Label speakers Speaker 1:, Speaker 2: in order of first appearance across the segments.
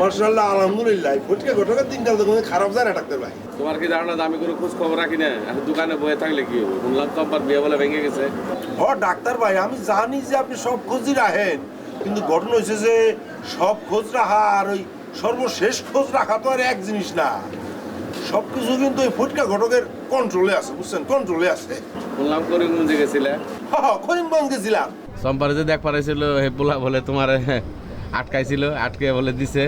Speaker 1: মাশাআল্লাহ আলহামদুলিল্লাহ ফটকে ঘটকের দিনকাল তো কোনো খারাপ যায় না ডাক্তার ভাই।
Speaker 2: তোমার কি ধারণা আমি কোনো খোঁজ খবর রাখি না? এখন দোকানে বয়ে থাকলে কি হবে? শুনলাম তো আব্বার বিয়ে বলে ভেঙে গেছে।
Speaker 1: ডাক্তার ভাই আমি জানি যে আপনি সব খোঁজই রাখেন, কিন্তু ঘটনা হয়েছে যে সব খোঁজ রাখা আর ওই সর্বশেষ খোঁজ রাখা তো আর এক জিনিস না। সবকিছু কিন্তু ওই ফটকা ঘটকের কন্ট্রোলে আছে, বুঝছেন, কন্ট্রোলে আছে।
Speaker 2: শুনলাম করিমগঞ্জে গেছিলে।
Speaker 1: করিমগঞ্জ গেছিলাম।
Speaker 2: সম্পারে যে দেখ পারাইছিল হে পোলা বলে তোমার আটকাইছিল, আটকে বলে দিছে।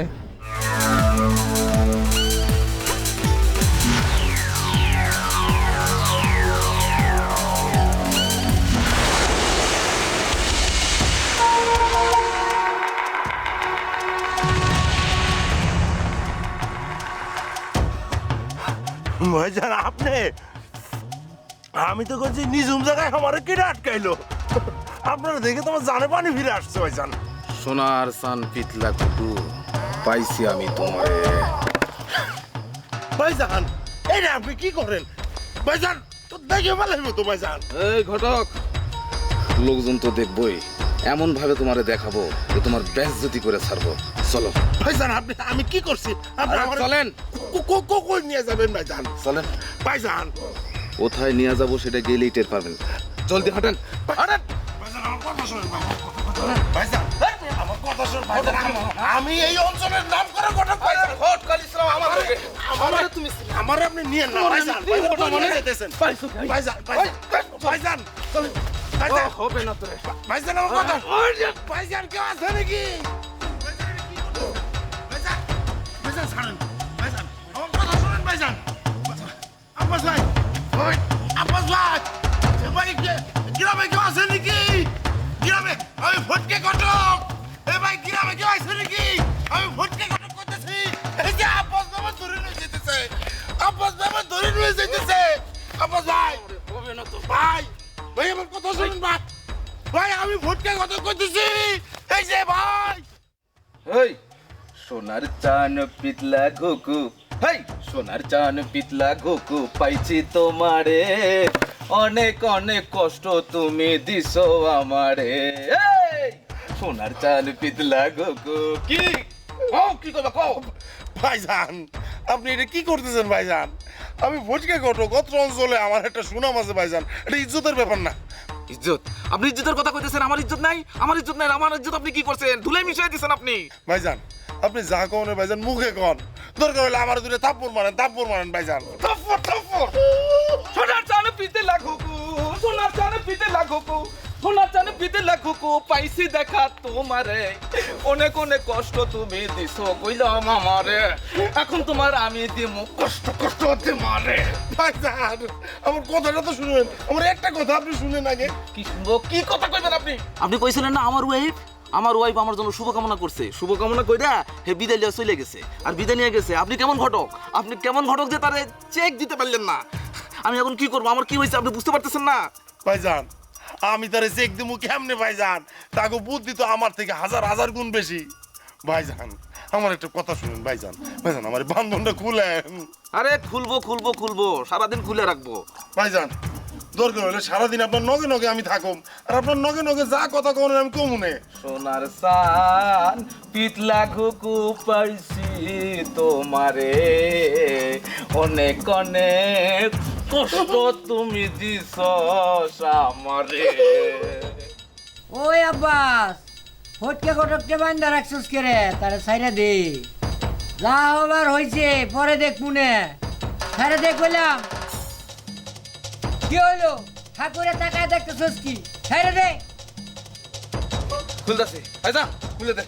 Speaker 1: ভাইজান আপনি, আমি তো করছি নিজুম জায়গায় আমার কেটে আটকাইলো। আপনারা দেখে তোমার জানে পানি ফিরে আসছে ভাইজান।
Speaker 3: সোনার সান পিতলা কুটু পাইছি আমি তোমারে।
Speaker 1: ভাইজান এইটা আপনি কি করেন ভাইজান? তো দেখে ফেলাইবো তো ভাইজান।
Speaker 3: এই ঘটক, লোকজন তো দেখবই, এমন ভাবে তোমারে দেখাবো যে তোমার বেইজ্জতি করে ছাড়বো। চলো
Speaker 1: ভাইজান আপনি, আমি কি করছি? আপনি আমার
Speaker 3: চলেন।
Speaker 1: কই নিয়ে যাবেন ভাইজান?
Speaker 3: চলেন।
Speaker 1: ভাইজান
Speaker 3: কোথায় নিয়ে যাবো সেটা গেলেই টের পাবেন। জলদি হাঁটেন, হাঁটেন।
Speaker 1: ভাইজান আমার কথা শুনুন ভাইজান, আমার কথা শুনুন ভাইজান। আমি এই অঞ্চলের নাম করে ঘটক ভাইজান। আমার আপনি নিয়েন না ভাইজান। মনে যেতেছেন ভাইজান, ভাইজান চলেন ভাইজান।
Speaker 3: হবে না তোরে।
Speaker 1: ভাইজান আমার কথা, ভাইজান কেউ আছে নাকি? ভাইজান, ভাইজান ছাড়েন ভাইজান, আমার কথা শুনেন ভাইজান। আব্বাস ভাই, ওই আব্বাস ভাই, ভাই গ্রামে কেউ আছে নাকি? গ্রামে আমি ফটকে ঘটক। ভাই গ্রামে কেউ আছে নাকি? আমি ফটকে ঘটক করতেছি। এই যে আব্বাস বাবা ধরে নিয়ে যেতেছে, আব্বাস বাবা ধরে নিয়ে যেতেছে। আব্বাস ভাই,
Speaker 3: হবে না তো।
Speaker 1: ভাই ভাই আমার কথা শুনুন ভাই, ভাই আমি ফটকে ঘটক করতেছি। এই যে ভাই,
Speaker 3: হেই সোনার চান পিতলা ঘুঘু, হেই সোনার চান পিতলা ঘুঘু পাইছি তোমারে, অনেক অনেক কষ্ট তুমি দিছো আমারে। এই সোনার চান পিতলা ঘুঘু কি কি করবা কও?
Speaker 1: ভাইজান আপনি এটা কি করতেছেন ভাইজান? আমি ফটকে ঘটক, অত্র অঞ্চলে আমার একটা সুনাম আছে ভাইজান, এটা ইজ্জতের ব্যাপার না।
Speaker 3: ইজ্জত? আপনি ইজ্জতের কথা কইতেছেন? আমার ইজ্জত নাই, আমার ইজ্জত নাই। আমার ইজ্জত আপনি কি করছেন? ধুলাই মিশাই দিছেন আপনি।
Speaker 1: ভাইজান আপনি যা কন ভাইজান মুখে কন, দরকার হলে আমার দূরে থাপ্পড় মারেন ভাইজান।
Speaker 3: থাপ্পড় থাপ্পড়। সোনার চানে পিতে লাগুকু, সোনার চানে পিতে লাগুকু, সোনার চানে পিতে লাগুকু পাইছি দেখা তোমারে, অনেক অনেক কষ্ট তুমি দিছো কইলাম আমারে, এখন তোমার আমি দিমু কষ্ট কষ্ট তোমারে।
Speaker 1: ভাইজান আমার কথাটা তো শুনবেন, আমার একটা কথা আপনি শুনেন আগে।
Speaker 3: কি শুনবো? কি কথা কইবেন আপনি? আপনি কইছিলেন না আমার ওয়াইফ আমার জন্য শুভকামনা করছে, শুভকামনা কইরা হে বিদায় লিয়ে চলে গেছে, আর বিদায় নিয়ে গেছে। আপনি কেমন ঘটক, আপনি কেমন ঘটক যে তারে চেক দিতে পারলেন না? আমি এখন কি করবো? আমার কি হয়েছে আপনি বুঝতে পারতেছেন না?
Speaker 1: ভাইজান আমি তারে চেক দিমু কেমনে ভাইজান? তাকে বুদ্ধি তো আমার থেকে হাজার হাজার গুণ বেশি। ভাইজান আমার একটা কথা শুনুন ভাইজান, ভাইজান আমার বান্ধনটা খুলেন।
Speaker 3: আরে খুলবো খুলবো খুলবো, সারাদিন খুলে রাখবো।
Speaker 1: ভাইজান দরকার হলে সারাদিন আপনার নগে নগে আমি থাকুম, আর আপনার নগে নগে যা কথা কন আমি কমুনে।
Speaker 3: সোনার সান পিতলা ঘুকু পাইছি তোমারে, অনেক অনেক কষ্ট তুমি দিছ আমারে।
Speaker 4: ওই আব্বাস, ফটকে ঘটককে বান্ধা রাখছিস কে রে? তারা সাইরা দে, যা হবার হয়েছে পরে দেখ মুনে। সাইরা দেখ বললাম। কি হইলো? ঠাকুরে তাকায় দেখতেছিস কি? সাইরা দে।
Speaker 3: খুলতাছি, আইসা খুলে দে।